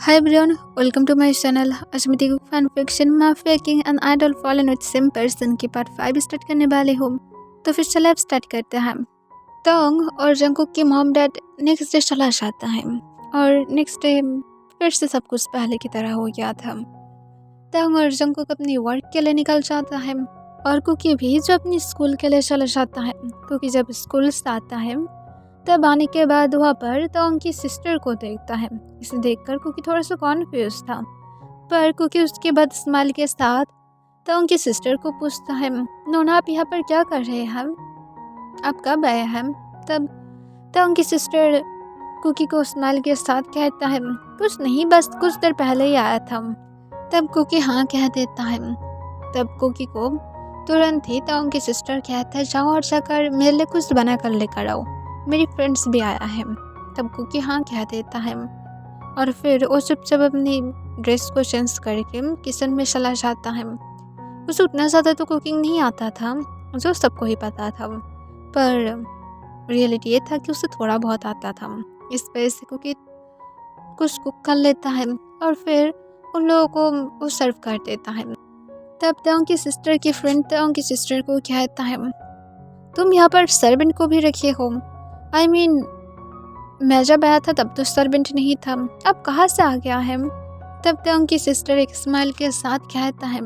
Hi everyone, welcome to my channel। आज मैं देखूँ fan fiction mafia king and idol fallen with same person की part 5 start करने वाले हूँ। तो फिर चले अब स्टार्ट करते हैं। तोंग और जंगकुक के मॉम डैड नेक्स्ट डे चला जाता है और नेक्स्ट डे फिर से सब कुछ पहले की तरह हो गया था। तोंग और जंगकुक अपनी वर्क के लिए निकल जाता है और कुकी भी जो अपनी स्कूल के लिए चला जाता है। कुकी जब स्कूल से आता है तब आने के बाद वहाँ पर तोंग की सिस्टर को देखता है। इसे देखकर कुकी थोड़ा सा कॉन्फ्यूज था, पर कुकी उसके बाद स्माइल के साथ तोंग की सिस्टर को पूछता है, नोना आप यहाँ पर क्या कर रहे हैं, आप कब आए हैं? तब तोंग की सिस्टर कुकी को स्माइल के साथ कहता है, कुछ नहीं, बस कुछ देर पहले ही आया था। तब कुकी हाँ कह देता है। तब कुकी को तुरंत ही तोंग की सिस्टर कहता है, जाओ और जाकर मेरे लिए कुछ बना कर लेकर आओ, मेरी फ्रेंड्स भी आया है। तब कुकी हाँ कह देता है और फिर वो चुपचाप अपनी ड्रेस को चेंज करके किचन में चला जाता है। उसे उतना ज़्यादा तो कुकिंग नहीं आता था, जो सबको ही पता था, पर रियलिटी ये था कि उसे थोड़ा बहुत आता था। इस वजह से कुकी कुछ कुक कर लेता है और फिर उन लोगों को वो सर्व कर देता है। तब तोंग की सिस्टर की फ्रेंड तोंग की सिस्टर को कहता है, तुम यहाँ पर सर्वेंट को भी रखे हो। I mean, मैं जब आया था तब तो सर्वेंट नहीं था, अब कहाँ से आ गया है? तब तोंग की सिस्टर एक स्माइल के साथ कहता है,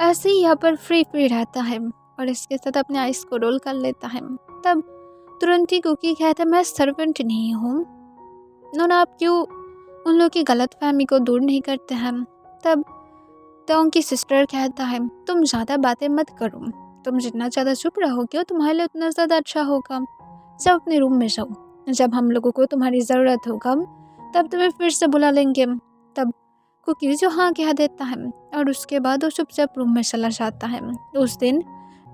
ऐसे ही यहाँ पर फ्री रहता है, और इसके साथ अपने आइस को रोल कर लेता है। तब तुरंत ही कुकी कहता है, मैं सर्वेंट नहीं हूँ। नोना आप क्यों उन लोगों की गलतफहमी को दूर नहीं करते हैं? तब तोंग की सिस्टर कहता है, तुम ज़्यादा बातें मत करो, तुम जितना ज़्यादा चुप रहोगे तुम्हारे लिए उतना ज़्यादा अच्छा होगा। जब अपने रूम में जाओ, जब हम लोगों को तुम्हारी ज़रूरत होगा तब तुम्हें फिर से बुला लेंगे। तब कुकी जो हाँ कह देता है और उसके बाद वो चुपचाप रूम में चला जाता है। उस दिन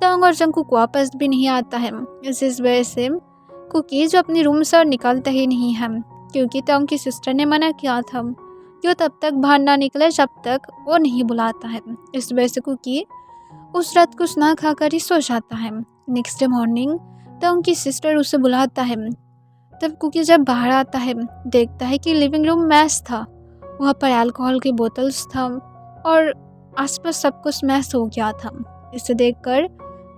तोंग और जंगकुक वापस भी नहीं आता है। इस वजह से कुकी जो अपने रूम से निकलता ही नहीं है, क्योंकि तोंग की सिस्टर ने मना किया था कि वो तब तक बाहर ना निकले जब तक वो नहीं बुलाता है। इस वजह से कुकी उस रात कुछ ना खाकर ही सो जाता है। नेक्स्ट डे मॉर्निंग तोंग की सिस्टर उसे बुलाता है। तब कुकी जब बाहर आता है देखता है कि लिविंग रूम मैस था, वहाँ पर अल्कोहल की बोतल्स था और आसपास सब कुछ मैस हो गया था। इसे देखकर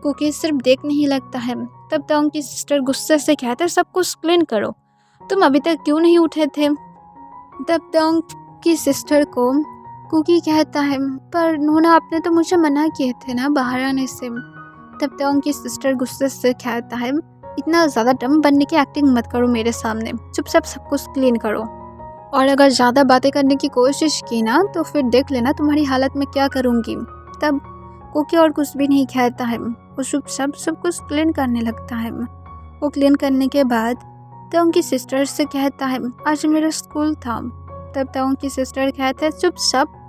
कुकी सिर्फ देखने ही लगता है। तब तोंग की सिस्टर गुस्से से कहते, सब कुछ क्लीन करो, तुम अभी तक क्यों नहीं उठे थे? तब तोंग की सिस्टर को कुकी कहता है, पर नोना आपने तो मुझे मना किए थे ना बाहर आने से। तब तोंग की सिस्टर गुस्से से कहता है, इतना ज़्यादा डम बनने की एक्टिंग मत करो मेरे सामने, चुपचाप सब कुछ क्लीन करो, और अगर ज़्यादा बातें करने की कोशिश की ना तो फिर देख लेना तुम्हारी हालत में क्या करूँगी। तब कुकी और कुछ भी नहीं कहता है, वो चुपचाप सब कुछ क्लीन करने लगता है। वो क्लीन करने के बाद तोंग की सिस्टर से कहता है, आज मेरा स्कूल था। तब तोंग की सिस्टर कहता है, चुपचाप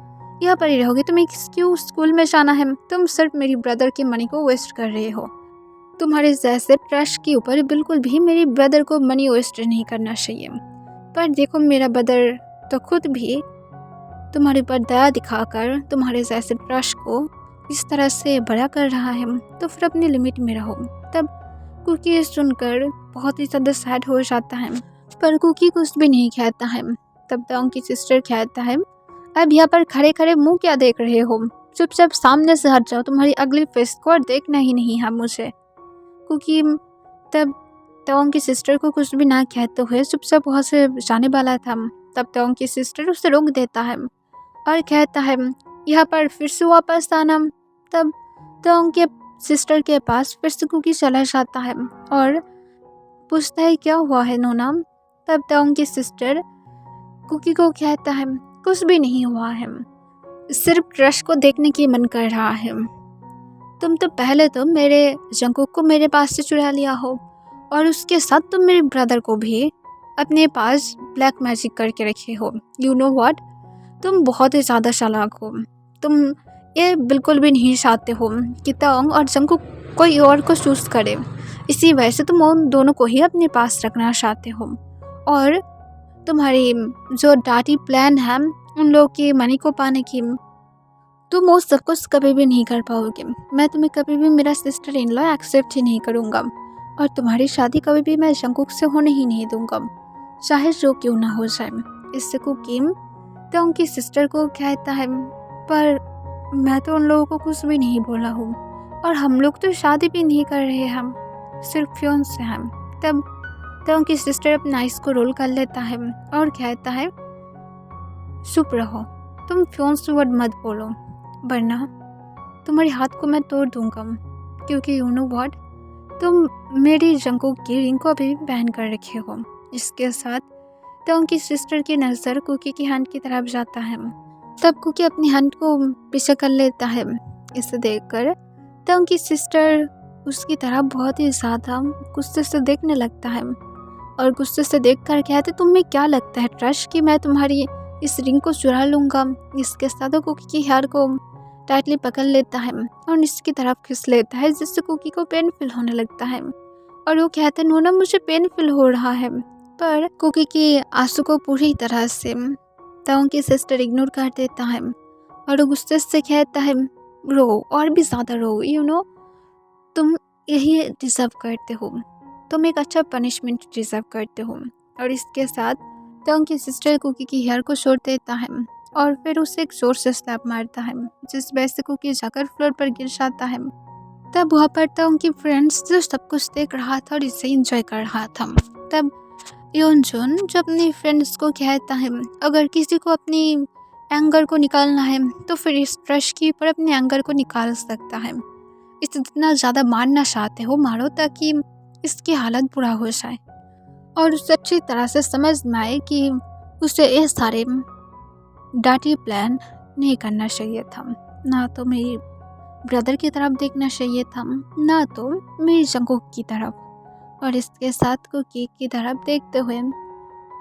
यहाँ पर ही रहोगे, तुम्हें क्यों स्कूल में जाना है? तुम सिर्फ मेरी ब्रदर की मनी को वेस्ट कर रहे हो, तुम्हारे जैसे ट्रैश के ऊपर बिल्कुल भी मेरे ब्रदर को मनी वेस्ट नहीं करना चाहिए। पर देखो मेरा ब्रदर तो खुद भी तुम्हारे ऊपर दया दिखाकर तुम्हारे जैसे ट्रैश को इस तरह से बड़ा कर रहा है, तो फिर अपनी लिमिट में रहो। तब कुकी सुनकर बहुत ही ज़्यादा सैड हो जाता है, पर कुकी कुछ भी नहीं कहता है। तब तोंग की सिस्टर कहता है, अब यहाँ पर खड़े खड़े मुँह क्या देख रहे हो, चुपचाप सामने से हट जाओ, तुम्हारी अगली फेस को देखना ही नहीं है मुझे। कुकी तब तोंग की सिस्टर को कुछ भी ना कहते हुए चुपचाप वहाँ से जाने वाला था। तब तोंग की सिस्टर उसे रोक देता है और कहता है, यहाँ पर फिर से वापस आना। तब तोंग के सिस्टर के पास फिर से कुकी चला जाता है और पूछता है, क्या हुआ है नोना? तब तोंग की सिस्टर कुकी को कहता है, कुछ भी नहीं हुआ है, सिर्फ ट्रश को देखने की मन कर रहा है। तुम तो पहले तो मेरे जंगकुक को मेरे पास से चुरा लिया हो और उसके साथ तुम मेरे ब्रदर को भी अपने पास ब्लैक मैजिक करके रखे हो। यू नो व्हाट, तुम बहुत ही ज़्यादा चालाक हो। तुम ये बिल्कुल भी नहीं चाहते हो कि तोंग और जंगकुक कोई और को चूज़ करे, इसी वजह से तुम उन दोनों को ही अपने पास रखना चाहते हो, और तुम्हारी जो डाटी प्लान है उन लोगों की मनी को पाने की, तुम वो सब कुछ कभी भी नहीं कर पाओगे। मैं तुम्हें कभी भी मेरा सिस्टर इन लॉ एक्सेप्ट ही नहीं करूँगा, और तुम्हारी शादी कभी भी मैं जंगकुक से होने ही नहीं दूंगा, चाहे जो क्यों ना हो जाए। इससे कुकी तो उनकी सिस्टर को कहता है, पर मैं तो उन लोगों को कुछ भी नहीं बोला हूँ और हम लोग तो शादी भी नहीं कर रहे, हम सिर्फ फियांसे हैं। तब तो उनकी सिस्टर अपना आइस को रोल कर लेता है और कहता है, चुप रहो, तुम फियांसे वर्ड मत बोलो वरना तुम्हारे हाथ को मैं तोड़ दूंगा, क्योंकि यू नो व्हाट, तुम मेरी जंगकोक की रिंग को अभी भी पहन कर रखे हो। इसके साथ तो उनकी सिस्टर की नज़र कुकी की हैंड की तरफ जाता है। तब कुकी अपनी हैंड को पीछे कर लेता है। इसे देखकर तो उनकी सिस्टर उसकी तरफ बहुत ही ज़्यादा गुस्से से देखने लगता है और गुस्से से देखकर कहते, तुम्हें क्या लगता है ट्रश कि मैं तुम्हारी इस रिंग को चुरा लूँगा। इसके साथ कुकी की हेयर को टाइटली पकड़ लेता है और इसकी तरफ खींच लेता है, जिससे कुकी को पेन फील होने लगता है और वो कहते हैं, नूना मुझे पेन फील हो रहा है। पर कुकी के आंसू को पूरी तरह से ताओ की सिस्टर इग्नोर कर देता है और वो गुस्से से कहता है, रो और भी ज़्यादा रो, यू नो तुम यही डिज़र्व करते हो, तुम एक अच्छा पनिशमेंट डिज़र्व करते हो। और इसके साथ ताओ की सिस्टर कुकी की हेयर को छोड़ देता है और फिर उसे एक जोर से स्लैप मारता है, जिस वजह से कुकी जाकर फ्लोर पर गिर जाता है। तब वहाँ पर तो उनकी फ्रेंड्स जो सब कुछ देख रहा था और इसे एंजॉय कर रहा था। तब योनजुन जो अपनी फ्रेंड्स को कहता है, अगर किसी को अपनी एंगर को निकालना है तो फिर इस ट्रश की पर अपने एंगर को निकाल सकता है। इसे जितना ज़्यादा मारना चाहते हो मारो, ताकि इसकी हालत बुरा हो जाए और उसे अच्छी तरह से समझ में आए कि उसे ये सारे डार्टी प्लान नहीं करना चाहिए था। ना तो मेरी ब्रदर की तरफ देखना चाहिए था, ना तो मेरी जंगकोक की तरफ। और इसके साथ कुकी की तरफ देखते हुए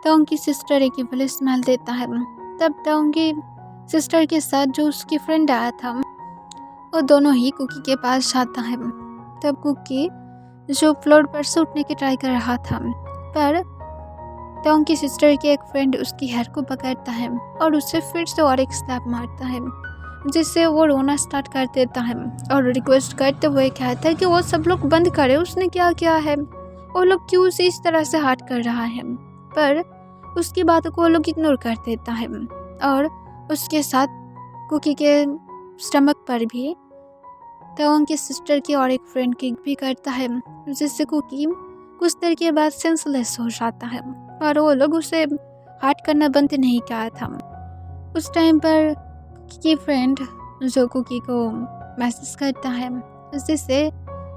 ताओ की सिस्टर एक इविल स्मेल देता है। तब ताओ की सिस्टर के साथ जो उसकी फ्रेंड आया था वो दोनों ही कुकी के पास जाता है। तब कुकी जो फ्लोर पर से उठने की ट्राई कर रहा था, पर ताओ की सिस्टर के एक फ्रेंड उसकी हेयर को पकड़ता है और उसे फिर से और एक स्लैप मारता है, जिससे वो रोना स्टार्ट कर देता है और रिक्वेस्ट करते हुए कहता है कि वो सब लोग बंद करे, उसने क्या किया है, वो लोग क्यों उसे इस तरह से हर्ट कर रहा है। पर उसकी बातों को वो लोग इग्नोर कर देता है और उसके साथ कुकी के स्टमक पर भी ताओ की सिस्टर की और एक फ्रेंड किक भी करता है, जिससे कुकी कुछ देर के बाद सेंसलेस हो जाता है और वो लोग उसे हर्ट करना बंद नहीं किया था। उस टाइम पर की फ्रेंड जो कुकी को मैसेज करता है, जिससे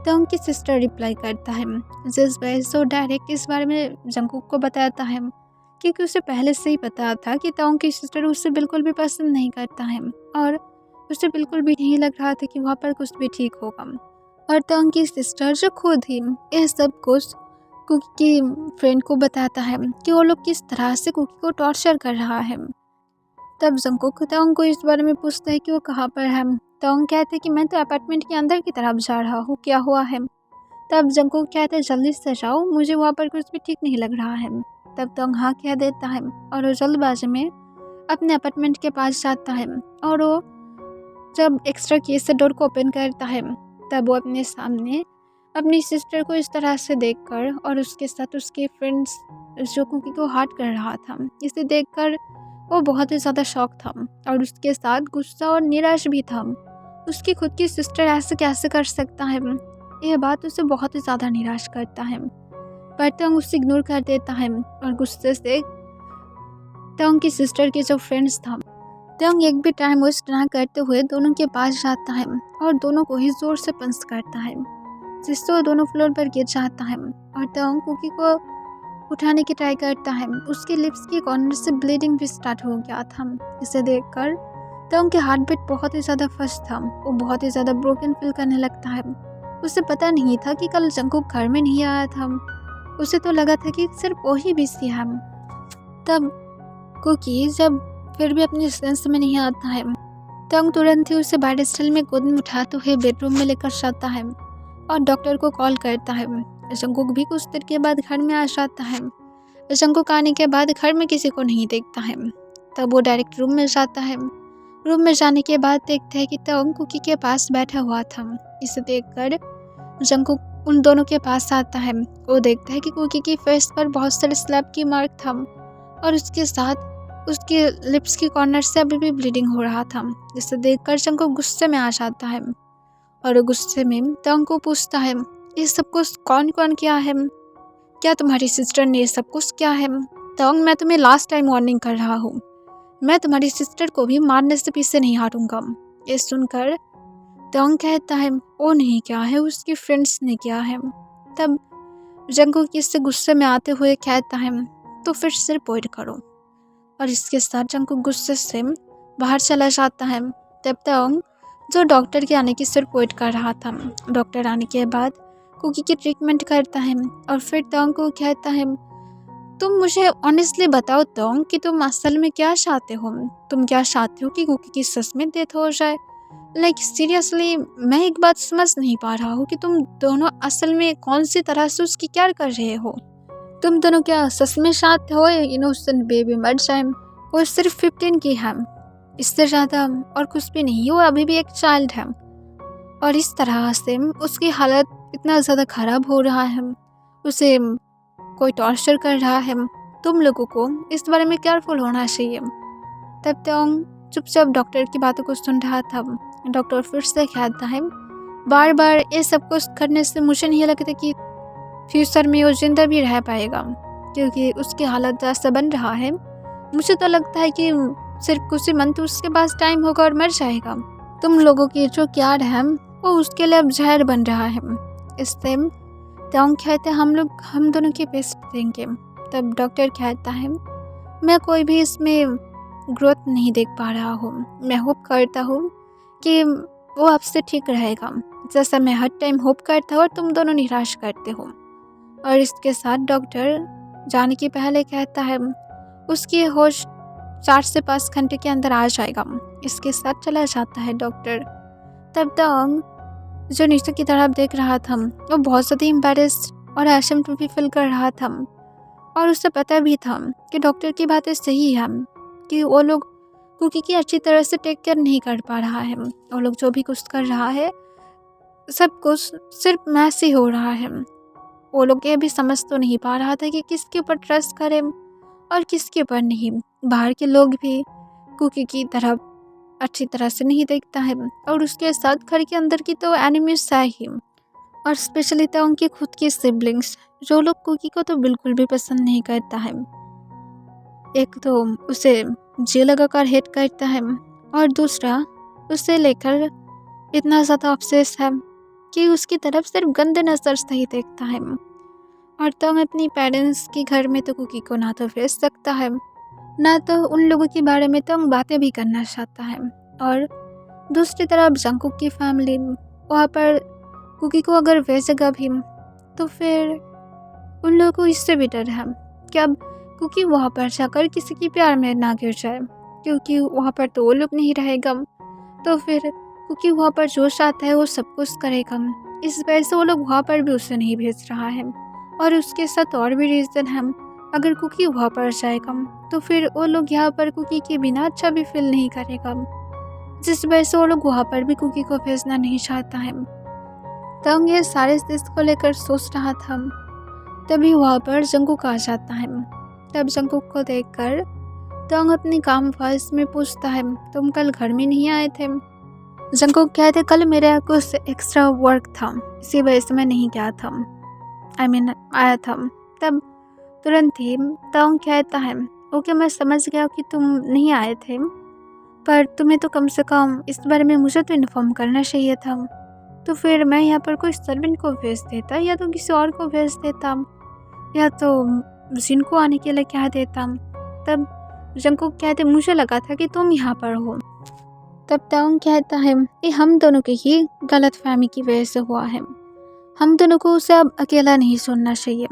ताओ की सिस्टर रिप्लाई करता है, जिस वजह से वो डायरेक्ट इस बारे में जंगकोक को बताता है, क्योंकि उसे पहले से ही पता था कि ताओ की सिस्टर उससे बिल्कुल भी पसंद नहीं करता है और उसे बिल्कुल भी नहीं लग रहा था कि वहाँ पर कुछ भी ठीक होगा। और ताओ की सिस्टर जो खुद ही ये सब कुछ कुकी की फ्रेंड को बताता है कि वो लोग किस तरह से कुकी को टॉर्चर कर रहा है। तब जंगकोक ताओ को इस बारे में पूछता है कि वो कहाँ पर है। ताओ कहते हैं कि मैं तो अपार्टमेंट के अंदर की तरफ जा रहा हूँ, क्या हुआ है। तब जंगकोक कहते हैं, जल्दी से जाओ, मुझे वहाँ पर कुछ भी ठीक नहीं लग रहा है। तब ताओ हाँ कह देता है और वो जल्दबाजी में अपने अपार्टमेंट के पास जाता है और वो जब एक्स्ट्रा की से डोर को ओपन करता है, तब वो अपने सामने अपनी सिस्टर को इस तरह से देखकर और उसके साथ उसके फ्रेंड्स जो कुकी को हर्ट कर रहा था, इसे देखकर वो बहुत ही ज़्यादा शॉक था और उसके साथ गुस्सा और निराश भी था। उसकी खुद की सिस्टर ऐसे कैसे कर सकता है, यह बात उसे बहुत ही ज़्यादा निराश करता है। पर ताओ उसे इग्नोर कर देता है और गुस्से से ताओ की सिस्टर के जो फ्रेंड्स था, ताओ एक भी टाइम वेस्ट ना करते हुए दोनों के पास जाता है और दोनों को ही जोर से पंच करता है, जिससे वो दोनों फ्लोर पर गिर जाता है। और ताओ कुकी को उठाने की ट्राई करता है, उसके लिप्स के कॉर्नर से ब्लीडिंग भी स्टार्ट हो गया था। इसे देखकर ताओ के हार्ट बीट बहुत ही ज़्यादा फास्ट था, वो बहुत ही ज़्यादा ब्रोकन फील करने लगता है। उसे पता नहीं था कि कल जंगकोक घर में नहीं आया था, उसे तो लगा था कि सिर्फ वही बिजी है। तब कुकी जब फिर भी अपने सेंस में नहीं आता है, ताओ तुरंत ही उसे बेड में गोद में उठाते हुए बेडरूम में लेकर जाता है और डॉक्टर को कॉल करता है। जंगकोक भी कुछ देर के बाद घर में आ जाता है। जंगकोक आने के बाद घर में किसी को नहीं देखता है, तब वो डायरेक्ट रूम में जाता है। रूम में जाने के बाद देखता है कि ताओ कुकी के पास बैठा हुआ था। इसे देखकर जंगकोक उन दोनों के पास आता है। वो देखता है कि कुकी की फेस पर बहुत सारे स्लैप की मार्क था और उसके साथ उसके लिप्स की कॉर्नर से अभी भी ब्लीडिंग हो रहा था, जिसे देखकर जंकुक गुस्से में आ जाता है और गुस्से में तंग को पूछता है, ये सब कुछ कौन कौन किया है? क्या तुम्हारी सिस्टर ने ये सब कुछ किया है? तंग, मैं तुम्हें लास्ट टाइम वार्निंग कर रहा हूँ, मैं तुम्हारी सिस्टर को भी मारने से पीछे नहीं हटूंगा। ये सुनकर तंग कहता है, वो नहीं किया है, उसकी फ्रेंड्स ने किया है। तब जंकुक इससे गुस्से में आते हुए कहता है, तो फिर सिर पॉइंट करो। और इसके साथ जंकुक गुस्से से बाहर चला जाता है। तब तक जो डॉक्टर के आने की सिर पॉइंट कर रहा था, डॉक्टर आने के बाद कुकी की ट्रीटमेंट करता है और फिर तंग को कहता है, तुम मुझे ऑनेस्टली बताओ तंग कि तुम असल में क्या चाहते हो? तुम क्या चाहते हो कि कुकी की सच में डेथ हो जाए? लाइक सीरियसली, मैं एक बात समझ नहीं पा रहा हूँ कि तुम दोनों असल में कौन सी तरह से उसकी केयर कर रहे हो। तुम दोनों क्या सच में चाहते हो इनोसेंट बेबी मर जाए? वो सिर्फ 15 की है, इससे ज़्यादा और कुछ भी नहीं, वो अभी भी एक चाइल्ड है। और इस तरह से उसकी हालत इतना ज़्यादा ख़राब हो रहा है, उसे कोई टॉर्चर कर रहा है। तुम लोगों को इस बारे में केयरफुल होना चाहिए। तब तक चुपचाप डॉक्टर की बातों को सुन रहा था। डॉक्टर फिर से कहता है, बार बार ये सब कुछ करने से मुझे नहीं लगता कि फ्यूचर में वो जिंदा भी रह पाएगा, क्योंकि उसकी हालत जैसा बन रहा है, मुझे तो लगता है कि सिर्फ कुछ ही मंथ उसके पास टाइम होगा और मर जाएगा। तुम लोगों की जो प्यार है वो उसके लिए अब जहर बन रहा है। इससे तंग कहते हम दोनों के बेस्ट देंगे। तब डॉक्टर कहता है, मैं कोई भी इसमें ग्रोथ नहीं देख पा रहा हूँ। मैं होप करता हूँ कि वो आपसे ठीक रहेगा, जैसा मैं हर टाइम होप करता हूँ और तुम दोनों निराश करते हो। और इसके साथ डॉक्टर जाने के पहले कहता है, उसकी होश 4 से 5 घंटे के अंदर आ जाएगा। इसके साथ चला जाता है डॉक्टर। तब तक जो नीचे की तरफ देख रहा था वो बहुत ज़्यादा एम्बैरेस्ड और अशेम्ड भी फील कर रहा था, और उसे पता भी था कि डॉक्टर की बातें सही है कि वो लोग कुकी की अच्छी तरह से टेक केयर नहीं कर पा रहा है। वो लोग जो भी कुछ कर रहा है सब कुछ सिर्फ मैस ही हो रहा है। वो लोग ये भी समझ तो नहीं पा रहा था कि किसके ऊपर ट्रस्ट करें और किसके ऊपर नहीं। बाहर के लोग भी कुकी की तरफ अच्छी तरह से नहीं देखता है, और उसके साथ घर के अंदर की तो एनिमीज है ही, और स्पेशली तो उनकी खुद की सिबलिंग्स, जो लोग कुकी को तो बिल्कुल भी पसंद नहीं करता है। एक तो उसे जी लगाकर हेट करता है, और दूसरा उसे लेकर इतना ज़्यादा ऑब्सेस है कि उसकी तरफ सिर्फ गंदे नज़र से ही देखता है। और तंग अपनी पेरेंट्स के घर में तो कुकी को ना तो भेज सकता है, ना तो उन लोगों के बारे में तंग बातें भी करना चाहता है। और दूसरी तरफ जंकुक की फैमिली वहाँ पर कुकी को अगर भेजेगा भी तो फिर उन लोगों को इससे भी डर है कि अब कुकी वहाँ पर जाकर किसी की प्यार में ना गिर जाए, क्योंकि वहाँ पर तो वो लोग नहीं रहेगा, तो फिर कुकी वहाँ पर जो चाहता है वो सब कुछ करेगा। इस वजह से वो लोग वहाँ पर भी उसे नहीं भेज रहा है। और उसके साथ और भी रीज़न है, अगर कुकी वहाँ पर जाएगा तो फिर वो लोग यहाँ पर कुकी के बिना अच्छा भी फील नहीं करेगा, जिस वजह से वो लोग वहाँ पर भी कुकी को भेजना नहीं चाहता है। तंग ये सारे चीज़ को लेकर सोच रहा था, तभी वहाँ पर जंकुक आ जाता है। तब जंकुक को देखकर तंग अपनी काम वॉइस में पूछता है, तुम कल घर में नहीं आए थे? जंकुक कहते, कल मेरा कुछ एक्स्ट्रा वर्क था, इसी वजह से मैं नहीं गया था, आया था। तब तुरंत ही तंग कहता है, ओके मैं समझ गया कि तुम नहीं आए थे, पर तुम्हें तो कम से कम इस बारे में मुझे तो इन्फॉर्म करना चाहिए था। तो फिर मैं यहाँ पर कोई सर्वेंट को भेज देता, या तो किसी और को भेज देता, या तो जिनको आने के लिए कह देता। तब जंकुक कहते, मुझे लगा था कि तुम यहाँ पर हो। तब तंग कहता है, ये हम दोनों की ही गलतफहमी की वजह से हुआ है, हम दोनों को उसे अब अकेला नहीं सुनना चाहिए।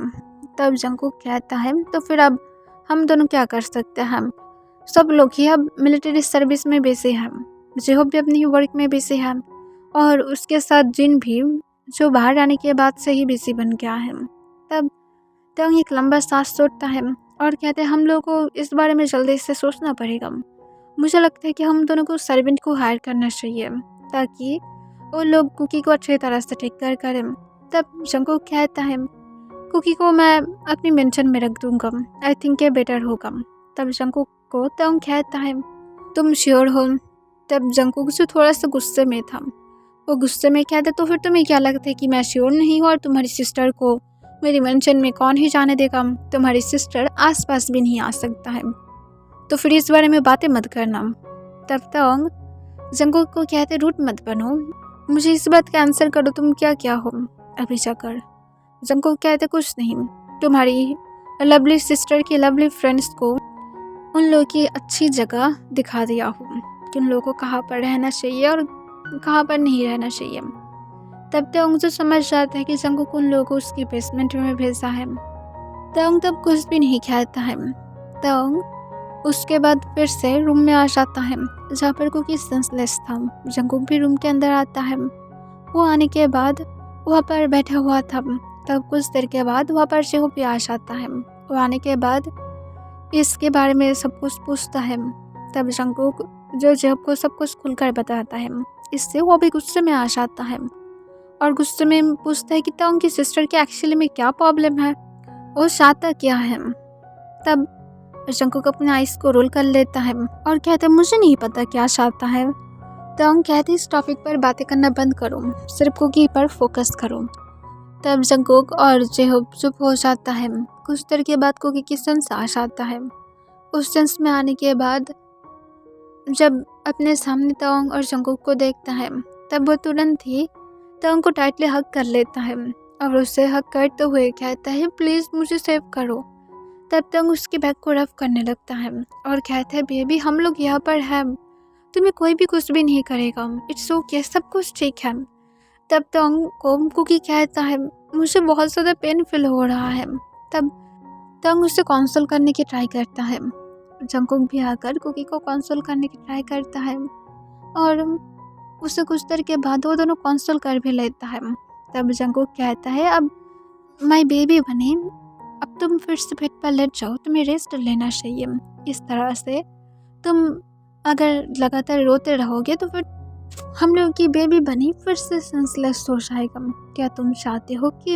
तब जंकुक कहता है, तो फिर अब हम दोनों क्या कर सकते हैं? सब लोग ही अब मिलिट्री सर्विस में बिजी हैं, जेहोब भी अपनी वर्क में बिजी है, और उसके साथ जिन भी जो बाहर आने के बाद से ही बिजी बन गया है। तब तंग एक लंबा सांस छोड़ता है और कहते हैं, हम लोगों को इस बारे में जल्दी से सोचना पड़ेगा। मुझे लगता है कि हम दोनों को सर्वेंट को हायर करना चाहिए, ताकि वो लोग कुकी को अच्छी तरह से टेक केयर करें। तब जंकुक कहता है, कुकी को मैं अपनी मेंशन में रख दूंगा, आई थिंक ये बेटर होगा। तब जंकुक को तंग कहता है, तुम श्योर हो? तब जंगकुक जो थोड़ा सा गुस्से में था, वो गुस्से में कहता, तो फिर तुम्हें क्या लगता है कि मैं श्योर नहीं हूँ और तुम्हारी सिस्टर को मेरी मेंशन में कौन ही जाने देगा? तुम्हारी सिस्टर आसपास भी नहीं आ सकता है, तो फिर इस बारे में बातें मत करना। तब तंग जंगकुक को कहते, रूट मत बनो, मुझे इस बात का आंसर करो, तुम क्या हो अभी जाकर? जंगकुक कहते, कुछ नहीं, तुम्हारी लवली सिस्टर की लवली फ्रेंड्स को उन लोगों की अच्छी जगह दिखा दिया हूँ कि उन लोगों को कहाँ पर रहना चाहिए और कहाँ पर नहीं रहना चाहिए। तब तंग जो समझ जाता है कि जंगकुक उन लोगों को उसकी बेसमेंट में भेजा है। तंग तब कुछ भी नहीं कहता है। तंग उसके बाद फिर से रूम में आ जाता है जहाँ पर कुकी सेंसलेस था। जंगकुक भी रूम के अंदर आता है। वो आने के बाद वहाँ पर बैठा हुआ था। तब कुछ देर के बाद वहाँ पर जेहोब भी आ जाता है। वो आने के बाद इसके बारे में सब कुछ पूछता है। तब जंगकुक जो जेहोब को सब कुछ खुलकर बताता है। इससे वो भी गुस्से में आ जाता है और गुस्से में पूछता है कि तंग की सिस्टर के एक्चुअली में क्या प्रॉब्लम है, वो चाहता क्या है। तब जंगकुक अपने आइस को रोल कर लेता है और कहता है, मुझे नहीं पता क्या चाहता है। तंग कहते, इस टॉपिक पर बातें करना बंद करो, सिर्फ कुकी पर फोकस करो। तब जंगकुक और जेहोब चुप हो जाता है। कुछ देर के बाद कुकी की सेंस आ जाता है। उस सेंस में आने के बाद जब अपने सामने तंग और जंगकुक को देखता है, तब वो तुरंत ही तंग को टाइटली हग कर लेता है और उसे हग करते हुए कहता है, प्लीज़ मुझे सेव करो। तब तंग उसके बैग को रफ करने लगता है और कहता है, बेबी हम लोग यहाँ पर हैं, तुम्हें कोई भी कुछ भी नहीं करेगा, इट्स ओके, सब कुछ ठीक है। तब तंग को कुकी कहता है, मुझे बहुत ज़्यादा पेन फील हो रहा है। तब तंग उसे कंसोल करने की ट्राई करता है। जंगकुक भी आकर कुकी को कंसोल करने की ट्राई करता है और उसे कुछ देर के बाद वो दोनों कंसोल कर भी लेता है। तब जंगकुक कहता है, अब माय बेबी बने, अब तुम फिर से बेड पर लेट जाओ, तुम्हें रेस्ट लेना चाहिए। इस तरह से तुम अगर लगातार रोते रहोगे तो फिर हम लोग की बेबी बनी फिर से सेंसलेस हो जाएगा। क्या तुम चाहते हो कि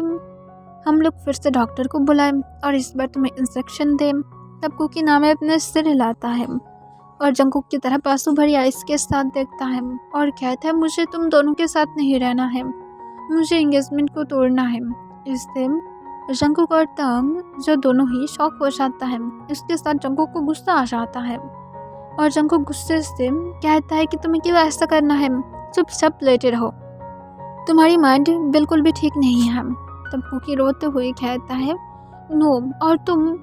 हम लोग फिर से डॉक्टर को बुलाएं और इस बार तुम्हें इंस्ट्रक्शन दें? तब कुकी नाम है अपने सिर हिलाता है और जंगकुक की तरफ आंसू भरी आइस के साथ देखता है और कहता है, मुझे तुम दोनों के साथ नहीं रहना है, मुझे एंगेजमेंट को तोड़ना है। इससे जंगकुक और तंग जो दोनों ही शॉक हो जाता है। इसके साथ जंगकुक को गुस्सा आ जाता है और जंगकुक गुस्से से कहता है कि तुम्हें क्यों ऐसा करना है, चुपचाप लेटे रहो, तुम्हारी माइंड बिल्कुल भी ठीक नहीं है। तब कुकी रोते हुए कहता है, नो, और तुम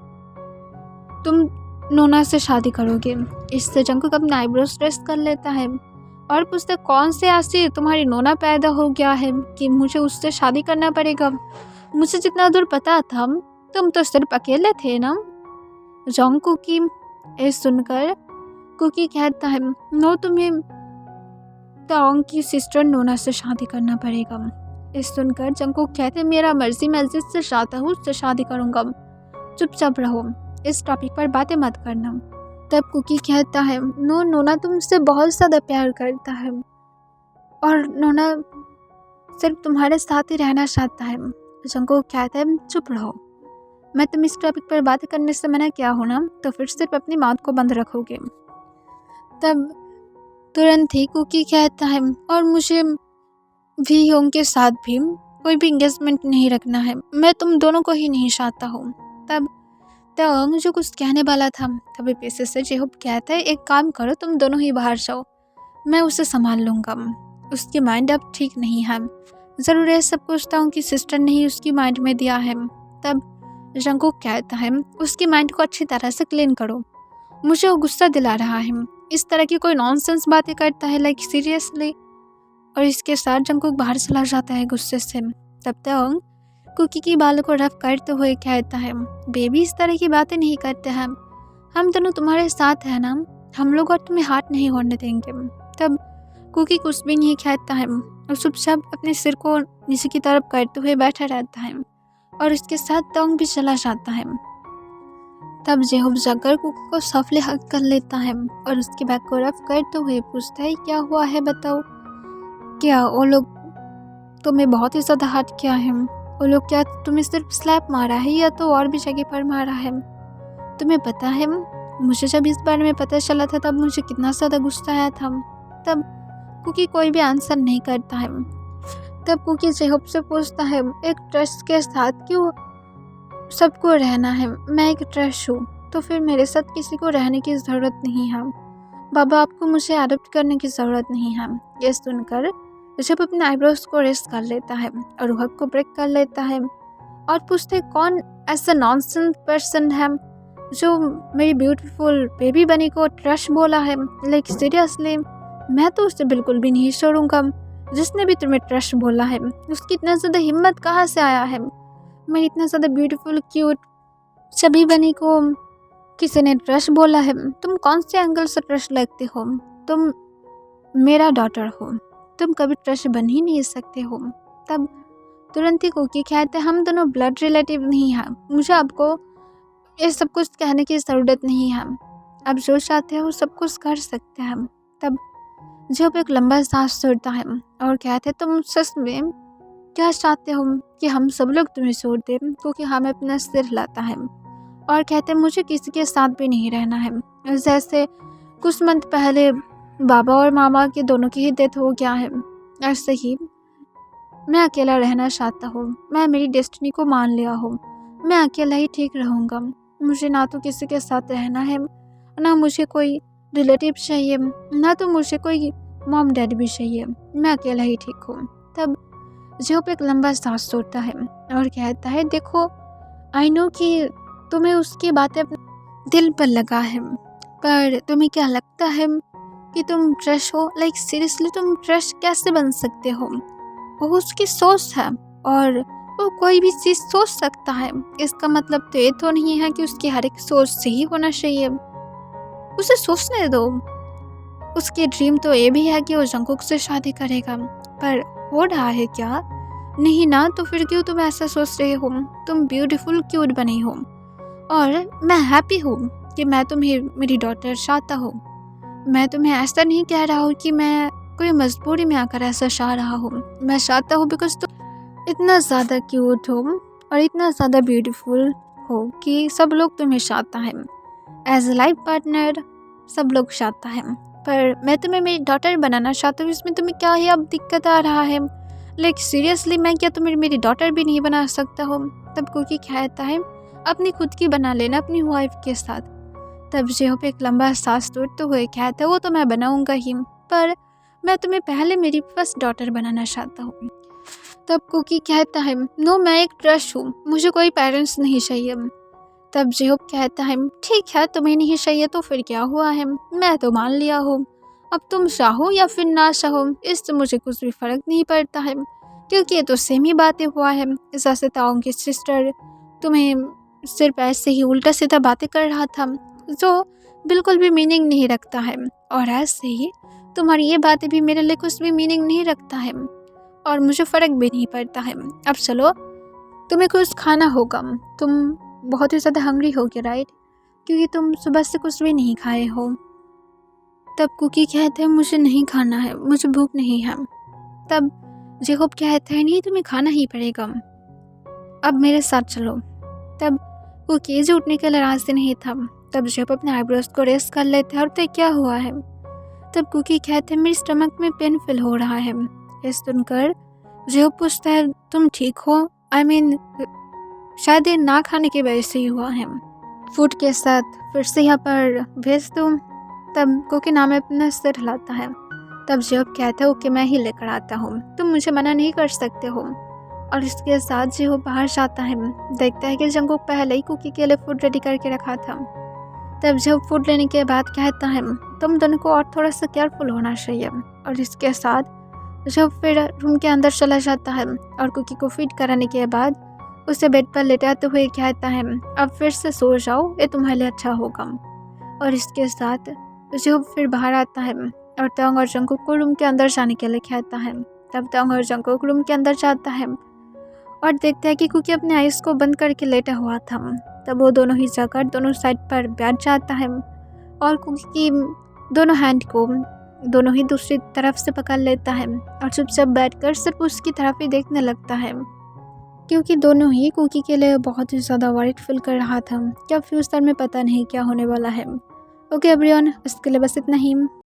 नोना से शादी करोगे। इससे जंगकुक अपना आईब्रोज रेस्ट कर लेता है और पूछते, कौन से आसी तुम्हारी नोना पैदा हो गया है कि मुझे उससे शादी करना पड़ेगा? मुझे जितना दूर पता था तुम तो सिर्फ अकेले थे ना। जंगकुक की ये सुनकर कुकी कहता है, नो, तुम्हें तंग की सिस्टर नोना से शादी करना पड़ेगा। इस सुनकर जंगकुक कहते, मेरा मर्जी, मैं जिससे चाहता हूँ उससे शादी करूँगा, चुपचाप रहो, इस टॉपिक पर बातें मत करना। तब कुकी कहता है, नो, नोना तुमसे बहुत ज़्यादा प्यार करता है और नोना सिर्फ तुम्हारे साथ ही रहना चाहता है। जंगकुक कहता है, चुप रहो, मैं तुम इस टॉपिक पर बातें करने से मना किया हो ना, तो फिर सिर्फ अपनी माउथ को बंद रखोगे। तब तुरंत ही कुकी कहता है, और मुझे भी उनके साथ भी कोई भी इंगेजमेंट नहीं रखना है, मैं तुम दोनों को ही नहीं चाहता हूँ। तब तंग जो कुछ कहने वाला था, तभी पीछे से जेहोब कहता है, एक काम करो, तुम दोनों ही बाहर जाओ, मैं उसे संभाल लूँगा, उसकी माइंड अब ठीक नहीं है, ज़रूर है सब कुछ तंग की सिस्टर ने ही उसकी माइंड में दिया है। तब जंगकुक कहता है, उसकी माइंड को अच्छी तरह से क्लीन करो, मुझे वो गुस्सा दिला रहा है, इस तरह की कोई नॉनसेंस बातें करता है, लाइक सीरियसली। और इसके साथ जंगकुक बाहर चला जाता है गुस्से से। तब तक कुकी की बालों को रफ करते हुए कहता है, बेबी इस तरह की बातें नहीं करते हैं, हम दोनों तुम्हारे साथ हैं ना, हम लोग और तुम्हें हाथ नहीं होने देंगे। तब कुकी कुछ भी नहीं कहता है और चुपचाप अपने सिर को नीचे की तरफ करते हुए बैठा रहता है और इसके साथ तंग भी चला जाता है। तब जेहोब जाकर कुकी को सॉफ्टली हग कर लेता है और उसके बैग को रफ करते हुए पूछता है, क्या हुआ है बताओ, क्या वो लोग तुम्हें बहुत ही ज़्यादा हर्ट किया है? वो लोग क्या तुम्हें सिर्फ स्लैप मारा है या तो और भी जगह पर मारा है? तुम्हें पता है मुझे जब इस बारे में पता चला था तब मुझे कितना ज़्यादा गुस्सा आया था। तब कुकी कोई भी आंसर नहीं करता है। तब कुकी जेहोप से पूछता है, एक ट्रस्ट के साथ क्यों सबको रहना है? मैं एक ट्रस्ट हूँ, तो फिर मेरे साथ किसी को रहने की ज़रूरत नहीं है। बाबा, आपको मुझे अडॉप्ट करने की ज़रूरत नहीं है। ये सुनकर जब अपने आईब्रोज को रेस्ट कर लेता है और हक को ब्रेक कर लेता है और पूछते कौन ऐसा नॉनसेंस पर्सन है जो मेरी ब्यूटीफुल बेबी बनी को ट्रस्ट बोला है। लाइक सीरियसली, मैं तो उसे बिल्कुल भी नहीं छोड़ूंगा। जिसने भी तुम्हें ट्रस्ट बोला है उसकी इतना ज़्यादा हिम्मत कहाँ से आया है? मेरी इतना ज़्यादा ब्यूटीफुल क्यूट छवि बनी को किसी ने ट्रस्ट बोला है? तुम कौन से एंगल से ट्रस्ट लगते हो? तुम मेरा डॉटर हो, तुम कभी ट्रस्ट बन ही नहीं सकते हो। तब तुरंत ही कुकी कहते हम दोनों ब्लड रिलेटिव नहीं हैं। मुझे आपको ये सब कुछ कहने की ज़रूरत नहीं है। आप जो चाहते हो सब कुछ कर सकते हैं। तब जब एक लंबा सांस छोड़ता है और कहते तुम सच में क्या चाहते हो कि हम सब लोग तुम्हें छोड़ दें? क्योंकि हमें अपना सिर हिलाता है और कहते मुझे किसी के साथ भी नहीं रहना है। जैसे कुछ मंथ पहले बाबा और मामा के दोनों की ही डेथ हो गया है, ऐसे ही मैं अकेला रहना चाहता हूँ। मैं मेरी डेस्टिनी को मान लिया हूँ। मैं अकेला ही ठीक रहूँगा। मुझे ना तो किसी के साथ रहना है, ना मुझे कोई रिलेटिव चाहिए, ना तो मुझे कोई मॉम डैड भी चाहिए। मैं अकेला ही ठीक हूँ। तब जेहोप एक लंबा सांस छोड़ता है और कहता है देखो, आई नो कि तुम्हें उसकी बातें अपने दिल पर लगा है, पर तुम्हें क्या लगता है कि तुम ट्रस्ट हो? लाइक सीरियसली, तुम ट्रस्ट कैसे बन सकते हो? वो उसकी सोच है और वो कोई भी चीज़ सोच सकता है। इसका मतलब तो ये तो नहीं है कि उसकी हर एक सोच सही होना चाहिए। उसे सोचने दो। उसके ड्रीम तो ये भी है कि वो जंगकुक से शादी करेगा, पर हो रहा है क्या? नहीं ना, तो फिर क्यों तुम ऐसा सोच रहे हो? तुम ब्यूटीफुल क्यूट बनी हो और मैं हैप्पी हूँ कि मैं तुम्हें मेरी डॉटर चाहता हूँ। मैं तुम्हें ऐसा नहीं कह रहा हूँ कि मैं कोई मजबूरी में आकर ऐसा चाह रहा हूँ। मैं चाहता हूँ बिकॉज तुम इतना ज़्यादा क्यूट हो और इतना ज़्यादा ब्यूटीफुल हो कि सब लोग तुम्हें चाहता है। एज ए लाइफ पार्टनर सब लोग चाहता है, पर मैं तुम्हें मेरी डॉटर बनाना चाहता हूँ। इसमें तुम्हें क्या ही अब दिक्कत आ रहा है? लाइक सीरियसली, मैं क्या तुम्हें मेरी डॉटर भी नहीं बना सकता हूँ? तब कुकी कहता है अपनी खुद की बना लेना अपनी वाइफ के साथ। तब जेहोप एक लंबा सांस तोड़ते हुए कहता है वो तो मैं बनाऊंगा ही, पर मैं तुम्हें पहले मेरी फर्स्ट डॉटर बनाना चाहता हूँ। तब कुकी कहता है नो, मैं एक ट्रस्ट हूँ, मुझे कोई पेरेंट्स नहीं चाहिए। तब जेहोप कहता है ठीक है, तुम्हें नहीं चाहिए तो फिर क्या हुआ है? मैं तो मान लिया हूँ। अब तुम चाहो या फिर ना चाहो इससे मुझे कुछ भी फ़र्क नहीं पड़ता है, क्योंकि ये तो सेम ही बातें हुआ है। जैसे ताओं की सिस्टर तुम्हें सिर्फ ऐसे ही उल्टा सीधा बातें कर रहा था जो बिल्कुल भी मीनिंग नहीं रखता है, और ऐसे ही तुम्हारी ये बातें भी मेरे लिए कुछ भी मीनिंग नहीं रखता है और मुझे फ़र्क भी नहीं पड़ता है। अब चलो, तुम्हें कुछ खाना होगा। तुम बहुत ही ज़्यादा हंग्री हो गए राइट? क्योंकि तुम सुबह से कुछ भी नहीं खाए हो। तब कुकी कहते हैं मुझे नहीं खाना है, मुझे भूख नहीं है। तब जेहोप कहता है नहीं, तुम्हें खाना ही पड़ेगा, अब मेरे साथ चलो। तब कुकी उठने के लिए रास्ते नहीं था। तब जेहोप अपने आईब्रोज को रेस्ट कर लेते हैं और तो क्या हुआ है? तब कुकी कहते हैं मेरी स्टमक में पेन फील हो रहा है। ये सुनकर जेहोप पूछता है तुम ठीक हो? आई मीन शायद ये ना खाने की वजह से ही हुआ है। फूड के साथ फिर से यहाँ पर भेज दूँ? तब कुकी नाम अपना सिर हिलाता है। तब जेहोप कहता है ओके, मैं ही लेकर आता हूँ, तुम मुझे मना नहीं कर सकते हो। और इसके साथ जेहोप बाहर जाता है, देखता है कि जंगकुक पहले ही कुकी के लिए फूड रेडी करके रखा था। तब जेहोप फूड लेने के बाद कहता है तुम दोनों को और थोड़ा सा केयरफुल होना चाहिए। और इसके साथ जेहोप फिर रूम के अंदर चला जाता है और कुकी को फीड कराने के बाद उसे बेड पर लेटाते हुए कहता है अब फिर से सो जाओ, ये तुम्हारे लिए अच्छा होगा। और इसके साथ जेहोप फिर बाहर आता है और तांग और जंगकुक को रूम के अंदर जाने के लिए कहता है। तब तांग और जंगकुक रूम के अंदर जाता है और देखता है कि कुकी अपने आइज़ को बंद करके लेटा हुआ था। तब वो दोनों ही जाकर दोनों साइड पर बैठ जाता है और कुकी की दोनों हैंड को दोनों ही दूसरी तरफ से पकड़ लेता है और चुपचाप बैठकर सिर्फ उसकी तरफ ही देखने लगता है। क्योंकि दोनों ही कुकी के लिए बहुत ही ज़्यादा वरीड फील कर रहा था कि अब फ्यूचर में पता नहीं क्या होने वाला है। ओके एवरीवन, इसके लिए बस इतना ही।